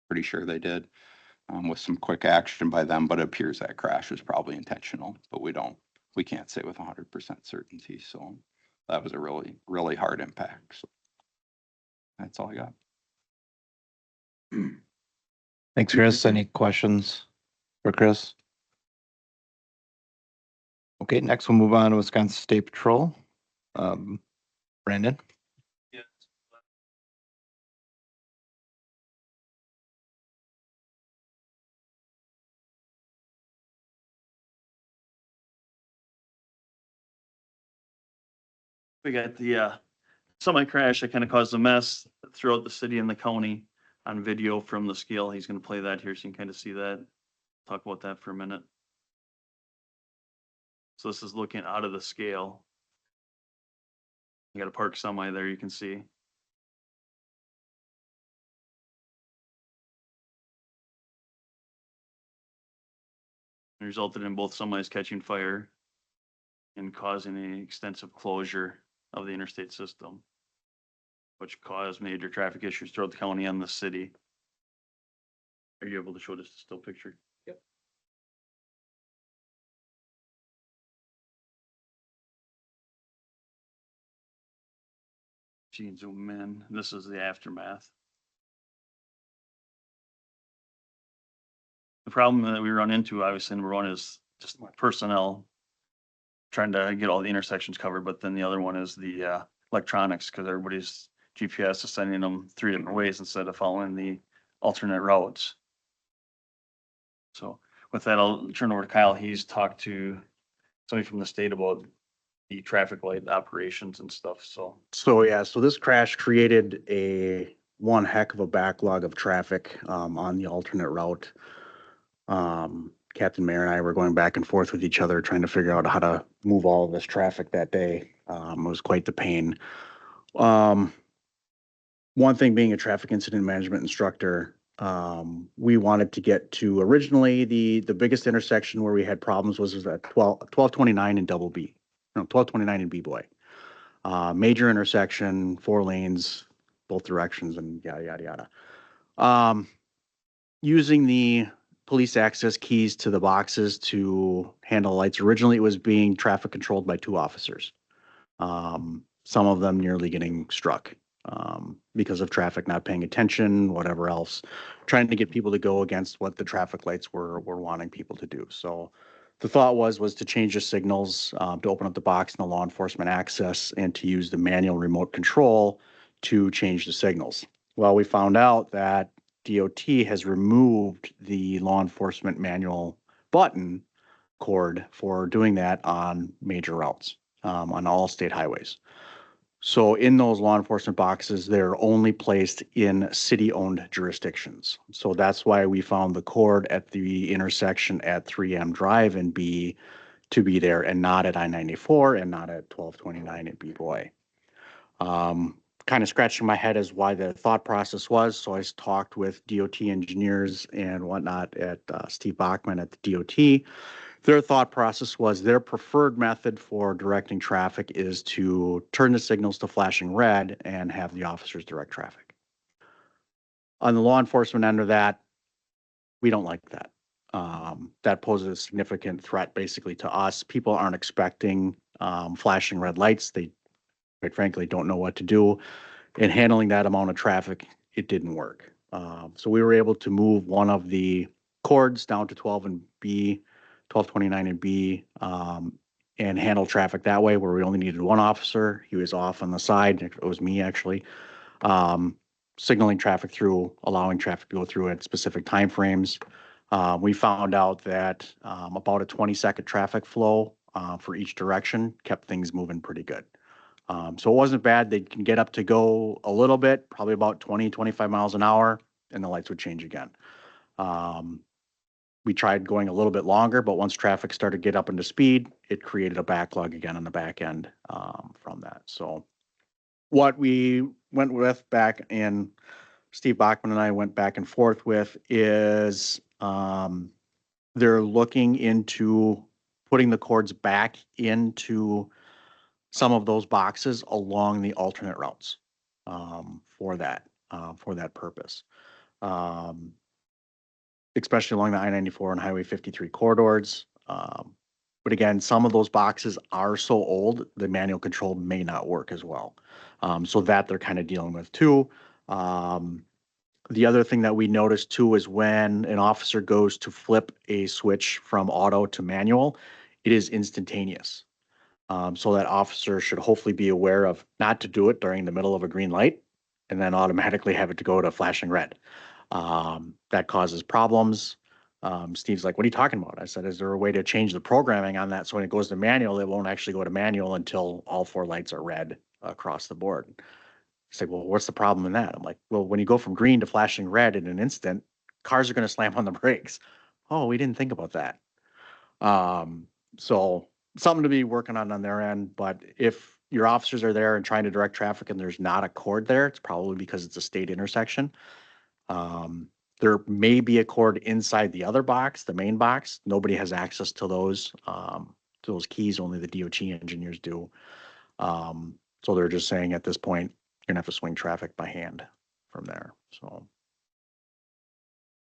Pretty sure they did with some quick action by them, but it appears that crash was probably intentional, but we can't say with 100% certainty. So that was a really, really hard impact. So that's all I got. Thanks, Chris. Any questions for Chris? Okay, next we'll move on to Wisconsin State Patrol. Brandon? We got the semi crash that kind of caused a mess throughout the city and the county on video from the scale. He's gonna play that here so you can kind of see that. Talk about that for a minute. So this is looking out of the scale. You got a park semi there, you can see. It resulted in both semis catching fire and causing an extensive closure of the interstate system, which caused major traffic issues throughout the county and the city. Are you able to show this still picture? Yep. So you can zoom in. This is the aftermath. The problem that we run into, obviously, number one is just personnel trying to get all the intersections covered, but then the other one is the electronics, because everybody's GPS is sending them 3 different ways instead of following the alternate routes. So with that, I'll turn over to Kyle. He's talked to somebody from the state about the traffic light operations and stuff, so. So yeah, so this crash created one heck of a backlog of traffic on the alternate route. Captain Mayor and I were going back and forth with each other, trying to figure out how to move all of this traffic that day. It was quite the pain. One thing, being a traffic incident management instructor, we wanted to get to, originally, the biggest intersection where we had problems was at 1229 and double B. No, 1229 and B-Boy. Major intersection, 4 lanes, both directions, and yada, yada, yada. Using the police access keys to the boxes to handle lights. Originally, it was being traffic controlled by 2 officers. Some of them nearly getting struck because of traffic not paying attention, whatever else, trying to get people to go against what the traffic lights were wanting people to do. So the thought was to change the signals, to open up the box and the law enforcement access, and to use the manual remote control to change the signals. Well, we found out that DOT has removed the law enforcement manual button cord for doing that on major routes, on all state highways. So in those law enforcement boxes, they're only placed in city-owned jurisdictions. So that's why we found the cord at the intersection at 3M Drive and B to be there, and not at I-94 and not at 1229 at B-Boy. Kind of scratching my head as why the thought process was. So I talked with DOT engineers and whatnot at Steve Bachman at the DOT. Their thought process was their preferred method for directing traffic is to turn the signals to flashing red and have the officers direct traffic. On the law enforcement end of that, we don't like that. That poses a significant threat basically to us. People aren't expecting flashing red lights. They, quite frankly, don't know what to do. In handling that amount of traffic, it didn't work. So we were able to move one of the cords down to 12 and B, 1229 and B, and handle traffic that way, where we only needed 1 officer. He was off on the side. It was me, actually, signaling traffic through, allowing traffic to go through at specific timeframes. We found out that about a 20-second traffic flow for each direction kept things moving pretty good. So it wasn't bad. They can get up to go a little bit, probably about 20, 25 miles an hour, and the lights would change again. We tried going a little bit longer, but once traffic started to get up into speed, it created a backlog again on the back end from that. So what we went with back, and Steve Bachman and I went back and forth with, is they're looking into putting the cords back into some of those boxes along the alternate routes for that purpose. Especially along the I-94 and Highway 53 corridors. But again, some of those boxes are so old, the manual control may not work as well. So that they're kind of dealing with too. The other thing that we noticed too is when an officer goes to flip a switch from auto to manual, it is instantaneous. So that officer should hopefully be aware of not to do it during the middle of a green light and then automatically have it to go to flashing red. That causes problems. Steve's like, what are you talking about? I said, is there a way to change the programming on that? So when it goes to manual, it won't actually go to manual until all 4 lights are red across the board. He's like, well, what's the problem in that? I'm like, well, when you go from green to flashing red in an instant, cars are going to slam on the brakes. Oh, we didn't think about that. So something to be working on their end, but if your officers are there and trying to direct traffic and there's not a cord there, it's probably because it's a state intersection. There may be a cord inside the other box, the main box. Nobody has access to those keys, only the DOT engineers do. So they're just saying at this point, you're gonna have to swing traffic by hand from there, so.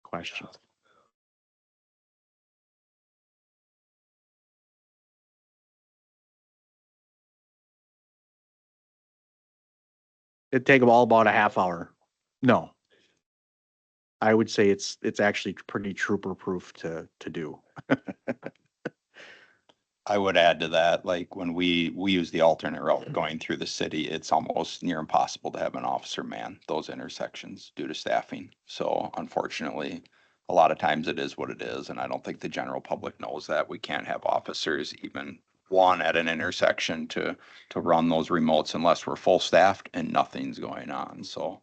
Questions? It'd take them all about a half hour. No. I would say it's actually pretty trooper proof to do. I would add to that, like when we use the alternate route going through the city, it's almost near impossible to have an officer man those intersections due to staffing. So unfortunately, a lot of times it is what it is, and I don't think the general public knows that. We can't have officers even one at an intersection to run those remotes unless we're full staffed and nothing's going on. So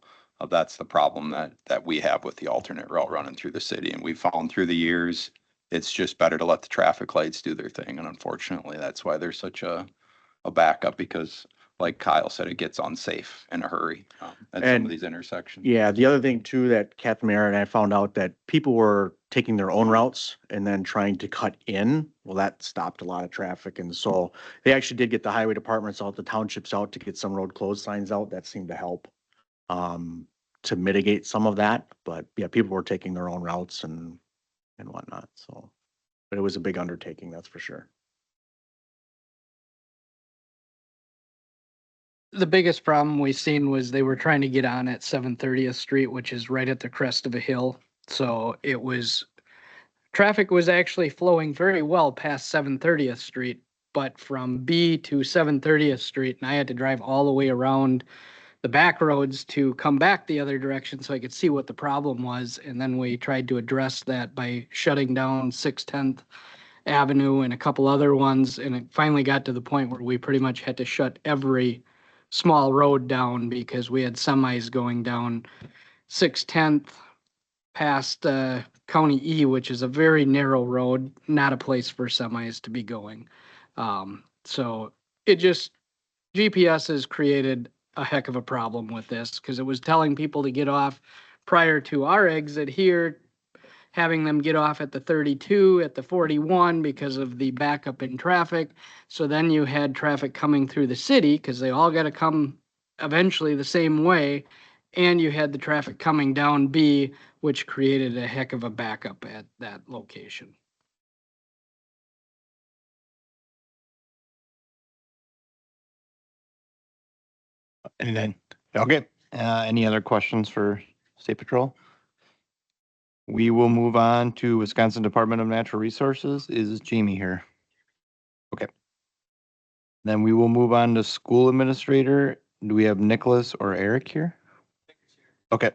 that's the problem that we have with the alternate route running through the city. And we found through the years, it's just better to let the traffic lights do their thing. And unfortunately, that's why there's such a backup, because like Kyle said, it gets unsafe in a hurry at some And- of these intersections. Yeah, the other thing too, that Captain Mayor and I found out that people were taking their own routes and then trying to cut in. Well, that stopped a lot of traffic. And so they actually did get the highway departments out, the townships out to get some road closed signs out. That seemed to help to mitigate some of that. But yeah, people were taking their own routes and whatnot. So, but it was a big undertaking, that's for sure. The biggest problem we seen was they were trying to get on at 730th Street, which is right at the crest of a hill. So traffic was actually flowing very well past 730th Street, but from B to 730th Street, and I had to drive all the way around the back roads to come back the other direction so I could see what the problem was. And then we tried to address that by shutting down 610th Avenue and a couple other ones. And it finally got to the point where we pretty much had to shut every small road down because we had semis going down 610th past County E, which is a very narrow road, not a place for semis to be going. So it just, GPS has created a heck of a problem with this because it was telling people to get off prior to our exit here, having them get off at the 32, at the 41 because of the backup in traffic. So then you had traffic coming through the city because they all got to come eventually the same way. And you had the traffic coming down B, which created a heck of a backup at that location. Anything? Okay. Any other questions for State Patrol? We will move on to Wisconsin Department of Natural Resources. Is Jamie here? Okay. Then we will move on to School Administrator. Do we have Nicholas or Eric here? Okay.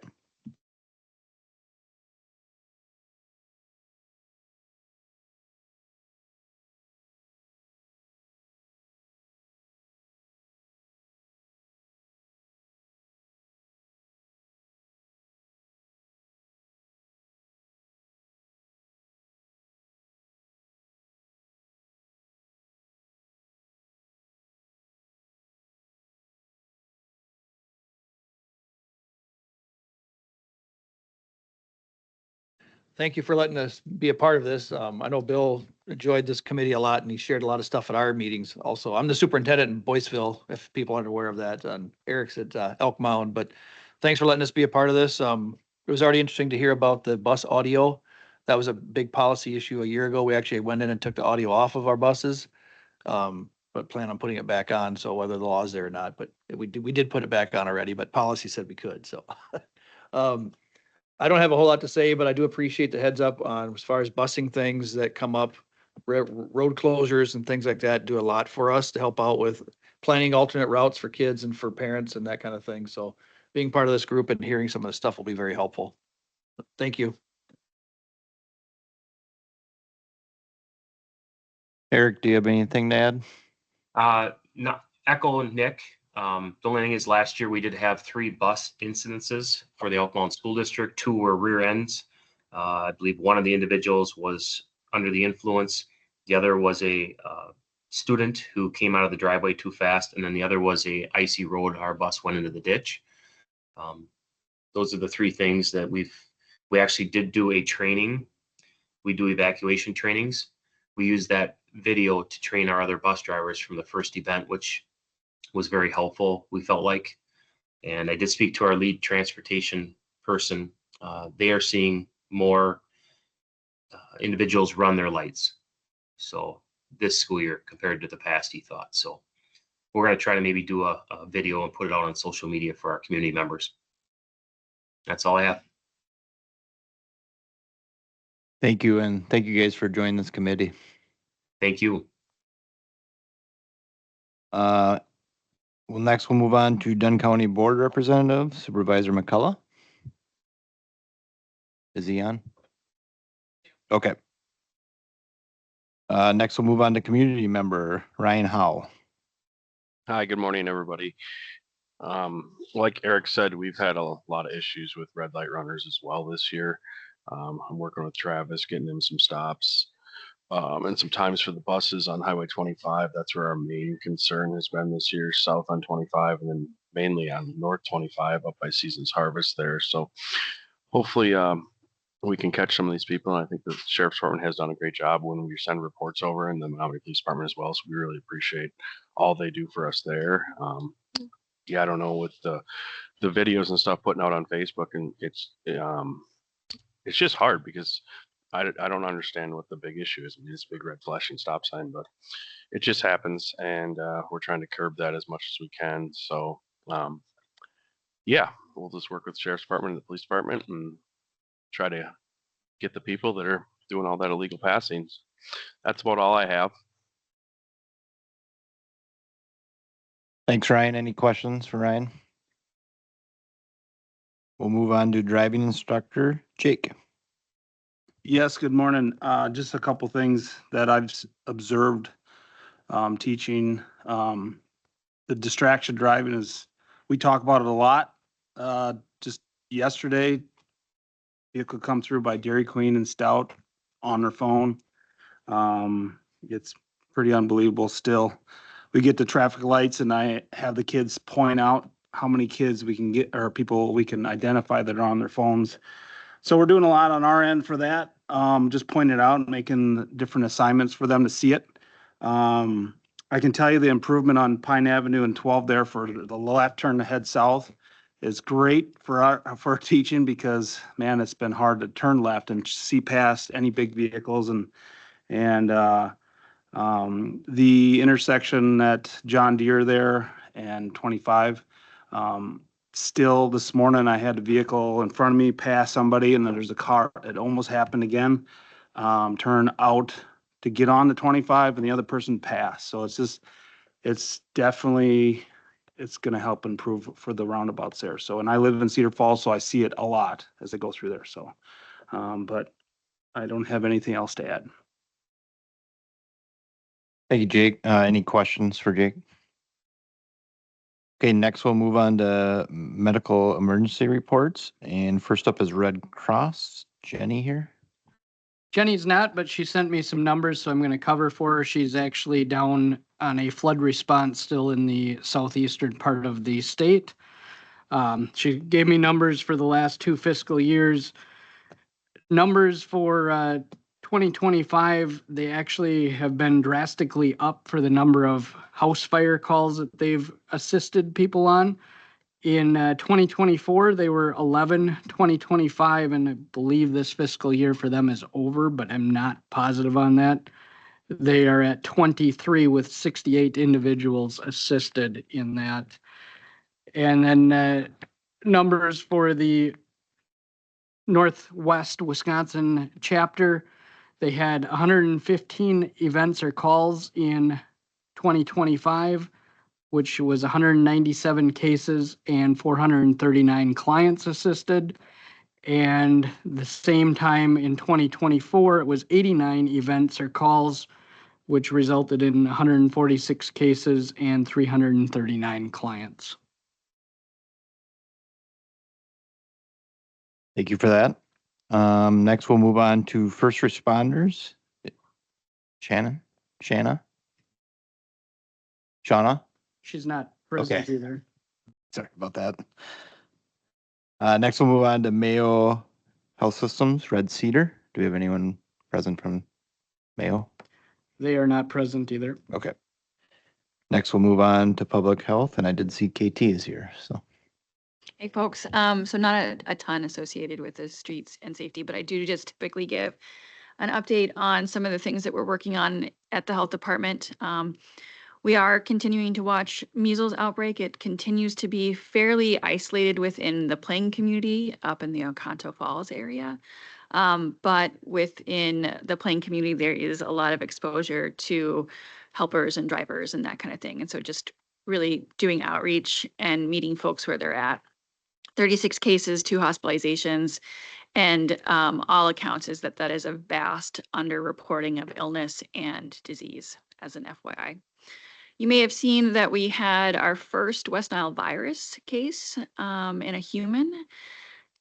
Thank you for letting us be a part of this. I know Bill enjoyed this committee a lot and he shared a lot of stuff at our meetings also. I'm the superintendent in Boyceville, if people aren't aware of that. Eric's at Elk Mound, but thanks for letting us be a part of this. It was already interesting to hear about the bus audio. That was a big policy issue a year ago. We actually went in and took the audio off of our buses. But plan on putting it back on. So whether the law is there or not, but we did put it back on already, but policy said we could, so. I don't have a whole lot to say, but I do appreciate the heads up on as far as busing things that come up. Road closures and things like that do a lot for us to help out with planning alternate routes for kids and for parents and that kind of thing. So being part of this group and hearing some of the stuff will be very helpful. Thank you. Eric, do you have anything to add? No, echo Nick. The only thing is last year we did have 3 bus incidences for the Elk Mountain School District. 2 were rear ends. I believe one of the individuals was under the influence. The other was a student who came out of the driveway too fast, and then the other was a icy road. Our bus went into the ditch. Those are the 3 things that we actually did do a training. We do evacuation trainings. We use that video to train our other bus drivers from the first event, which was very helpful, we felt like. And I did speak to our lead transportation person. They are seeing more individuals run their lights. So this school year compared to the past, he thought. So we're going to try to maybe do a video and put it out on social media for our community members. That's all I have. Thank you, and thank you guys for joining this committee. Thank you. Well, next we'll move on to Dunn County Board Representative Supervisor McCullough. Is he on? Okay. Next we'll move on to community member Ryan Howe. Hi, good morning, everybody. Like Eric said, we've had a lot of issues with red light runners as well this year. I'm working with Travis, getting him some stops and some times for the buses on Highway 25. That's where our main concern has been this year, south on 25, and then mainly on North 25 up by Seasons Harvest there. So hopefully we can catch some of these people. And I think the Sheriff's Department has done a great job when we send reports over, and the Menominee Police Department as well. So we really appreciate all they do for us there. Yeah, I don't know, with the videos and stuff putting out on Facebook, and it's just hard because I don't understand what the big issue is. I mean, it's a big red flashing stop sign, but it just happens, and we're trying to curb that as much as we can. So yeah, we'll just work with the Sheriff's Department and the Police Department and try to get the people that are doing all that illegal passings. That's about all I have. Thanks, Ryan. Any questions for Ryan? We'll move on to driving instructor Jake. Yes, good morning. Just a couple things that I've observed teaching. The distraction driving is, we talk about it a lot. Just yesterday, vehicle come through by Dairy Queen and Stout on their phone. It's pretty unbelievable still. We get the traffic lights and I have the kids point out how many kids we can get, or people we can identify that are on their phones. So we're doing a lot on our end for that. Just pointing it out and making different assignments for them to see it. I can tell you the improvement on Pine Avenue and 12 there for the left turn to head south is great for our teaching, because man, it's been hard to turn left and see past any big vehicles, and the intersection at John Deere there and 25. Still this morning, I had a vehicle in front of me pass somebody, and then there's a car. It almost happened again. Turn out to get on the 25, and the other person passed. So it's definitely, it's going to help improve for the roundabouts there. So, and I live in Cedar Falls, so I see it a lot as I go through there. So, but I don't have anything else to add. Thank you, Jake. Any questions for Jake? Okay, next we'll move on to medical emergency reports. And first up is Red Cross. Jenny here. Jenny's not, but she sent me some numbers, so I'm going to cover for her. She's actually down on a flood response still in the southeastern part of the state. She gave me numbers for the last 2 fiscal years. Numbers for 2025, they actually have been drastically up for the number of house fire calls that they've assisted people on. In 2024, they were 11, 2025, and I believe this fiscal year for them is over, but I'm not positive on that. They are at 23 with 68 individuals assisted in that. And then numbers for the Northwest Wisconsin chapter. They had 115 events or calls in 2025, which was 197 cases and 439 clients assisted. And the same time in 2024, it was 89 events or calls, which resulted in 146 cases and 339 clients. Thank you for that. Next, we'll move on to first responders. Shanna? Shauna? She's not present Okay. either. Sorry about that. Next, we'll move on to Mayo Health Systems, Red Cedar. Do we have anyone present from Mayo? They are not present either. Okay. Next, we'll move on to Public Health, and I did see KT is here, so. Hey, folks. So not a ton associated with the streets and safety, but I do just typically give an update on some of the things that we're working on at the health department. We are continuing to watch measles outbreak. It continues to be fairly isolated within the Plain community up in the Oconto Falls area. But within the Plain community, there is a lot of exposure to helpers and drivers and that kind of thing. And so just really doing outreach and meeting folks where they're at. 36 cases, 2 hospitalizations, and all accounts is that is a vast underreporting of illness and disease, as an FYI. You may have seen that we had our first West Nile virus case in a human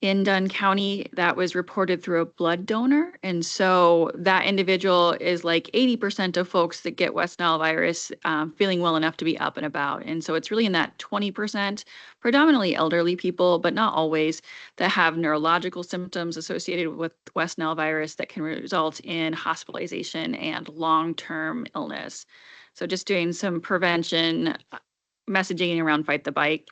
in Dunn County that was reported through a blood donor. And so that individual is like 80% of folks that get West Nile virus feeling well enough to be up and about. And so it's really in that 20%, predominantly elderly people, but not always, that have neurological symptoms associated with West Nile virus that can result in hospitalization and long-term illness. So just doing some prevention messaging around Fight the Bite.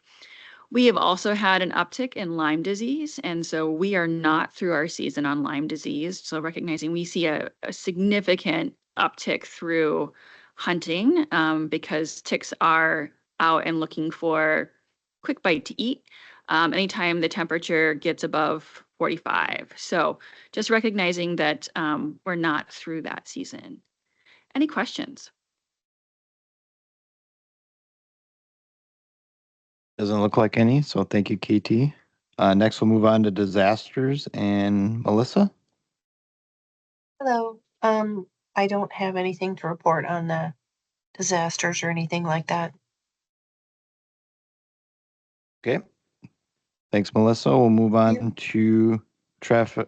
We have also had an uptick in Lyme disease, and so we are not through our season on Lyme disease. So recognizing we see a significant uptick through hunting because ticks are out and looking for quick bite to eat anytime the temperature gets above 45. So just recognizing that we're not through that season. Any questions? Doesn't look like any, so thank you, KT. Next, we'll move on to disasters and Melissa. Hello. I don't have anything to report on the disasters or anything like that. Okay. Thanks, Melissa. We'll move on to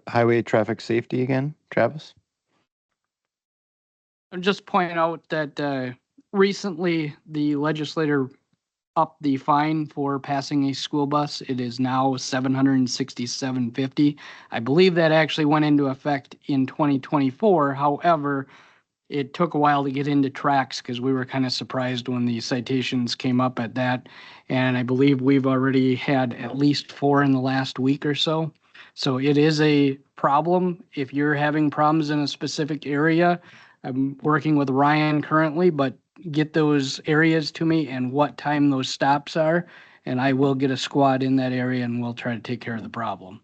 highway traffic safety again. Travis? I'm just pointing out that recently the legislator upped the fine for passing a school bus. It is now $767.50. I believe that actually went into effect in 2024. However, it took a while to get into tracks because we were kind of surprised when the citations came up at that. And I believe we've already had at least 4 in the last week or so. So it is a problem. If you're having problems in a specific area, I'm working with Ryan currently, but get those areas to me and what time those stops are, and I will get a squad in that area and we'll try to take care of the problem.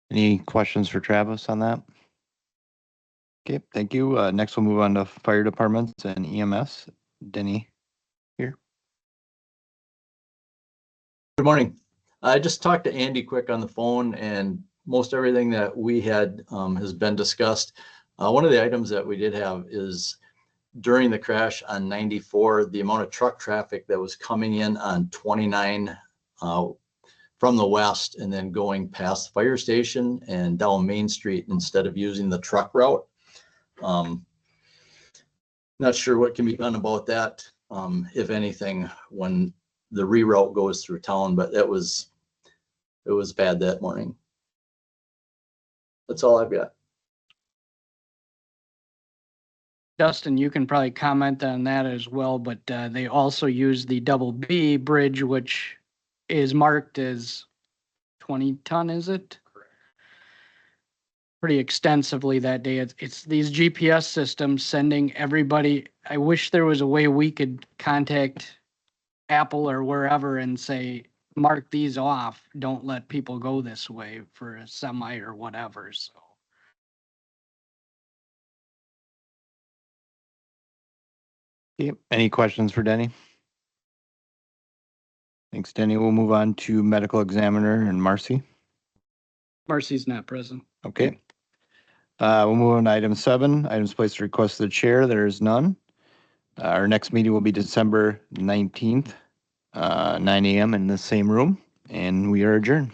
Any questions for Travis on that? Okay, thank you. Next, we'll move on to fire departments and EMS. Denny here. Good morning. I just talked to Andy quick on the phone, and most everything that we had has been discussed. One of the items that we did have is during the crash on 94, the amount of truck traffic that was coming in on 29 from the west and then going past the fire station and down Main Street instead of using the truck route. Not sure what can be done about that, if anything, when the reroute goes through town, but it was bad that morning. That's all I've got. Dustin, you can probably comment on that as well, but they also use the double B bridge, which is marked as 20 ton, is it? Correct. Pretty extensively that day. It's these GPS systems sending everybody. I wish there was a way we could contact Apple or wherever and say, mark these off. Don't let people go this way for a semi or whatever, so. Okay, any questions for Denny? Thanks, Denny. We'll move on to medical examiner and Marcy. Marcy's not present. Okay. We'll move on to item 7, items placed to request of the chair. There is none. Our next meeting will be December 19th, 9 a.m. in the same room, and we are adjourned.